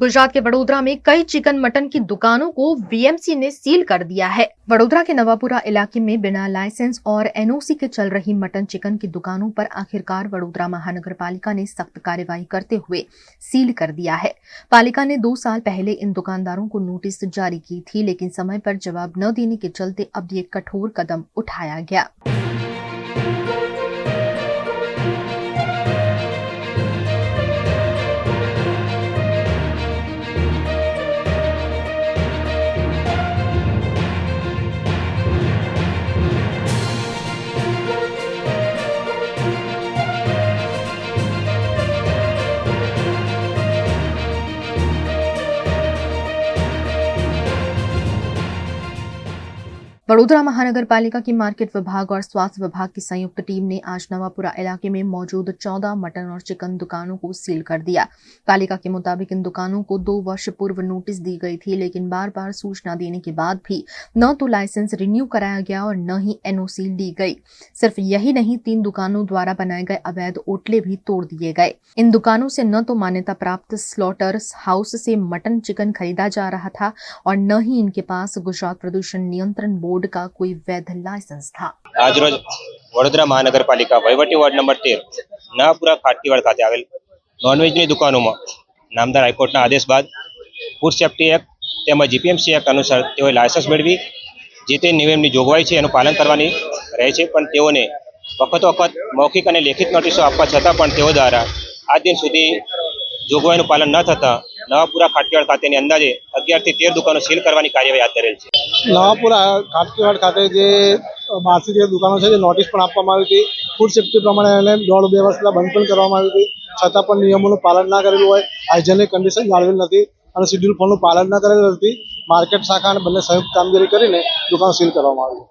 गुजरात के वडोदरा में कई चिकन मटन की दुकानों को बीएमसी ने सील कर दिया है। वडोदरा के नवापुरा इलाके में बिना लाइसेंस और एनओसी के चल रही मटन चिकन की दुकानों पर आखिरकार वडोदरा महानगर पालिका ने सख्त कार्रवाई करते हुए सील कर दिया है। पालिका ने 2 साल पहले इन दुकानदारों को नोटिस जारी की थी, लेकिन समय पर जवाब न देने के चलते अब ये कठोर कदम उठाया गया। वडोदरा महानगर पालिका की मार्केट विभाग और स्वास्थ्य विभाग की संयुक्त टीम ने आज नवापुरा इलाके में मौजूद 14 मटन और चिकन दुकानों को सील कर दिया। पालिका के मुताबिक इन दुकानों को 2 वर्ष पूर्व नोटिस दी गई थी, लेकिन बार बार सूचना देने के बाद भी न तो लाइसेंस रिन्यू कराया गया और न ही एनओसी ली गई। सिर्फ यही नहीं, 3 दुकानों द्वारा बनाए गए अवैध ओटले भी तोड़ दिए गए। इन दुकानों से न तो मान्यता प्राप्त स्लॉटर हाउस से मटन चिकन खरीदा जा रहा था और न ही इनके पास गुजरात प्रदूषण नियंत्रण बोर्ड का कोई वैध लाइसेंस था। आज रोज वडोदरा महानगरपालिका वहीवटी वार्ड नंबर 13 नवापुरा खाटकीवाड़ खाते आवेल नॉनवेजनी दुकानों नामदार हाईकोर्टना आदेश बाद फूड सेफ्टी एक्ट તેમજ જીપીએમસી એક્ટ અનુસાર તેઓએ લાયસન્સ મેળવી જે તે નિયમની જોગવાઈ છે એનું પાલન કરવાની રહે છે, પણ તેઓને વખત મૌખિક અને લેખિત નોટિસો આપવા છતાં પણ તેઓ દ્વારા આજ દિન સુધી જોગવાઈનું પાલન ન થતાં નવાપુરા ખાટકીવાડ ખાતેની અંદાજે 11 થી 13 દુકાનો સીલ કરવાની કાર્યવાહી હાથ ધરેલ છે। નવાપુરા ખાટકીવાડ ખાતે જે 12 થી 13 દુકાનો છે, જે નોટિસ પણ આપવામાં આવી હતી, ફૂડ સેફ્ટી પ્રમાણે એને 1.5-2 વર્ષ પહેલા બંધ પણ કરવામાં આવી હતી, છતાં પણ નિયમોનું પાલન ના કરેલું હોય, હાઇજેનિક કન્ડિશન જાળવેલ નથી અને શેડ્યુલ 4નું પાલન ના કરેલ નથી। માર્કેટ શાખા અને બંને સંયુક્ત કામગીરી કરીને દુકાન સીલ કરવામાં આવી।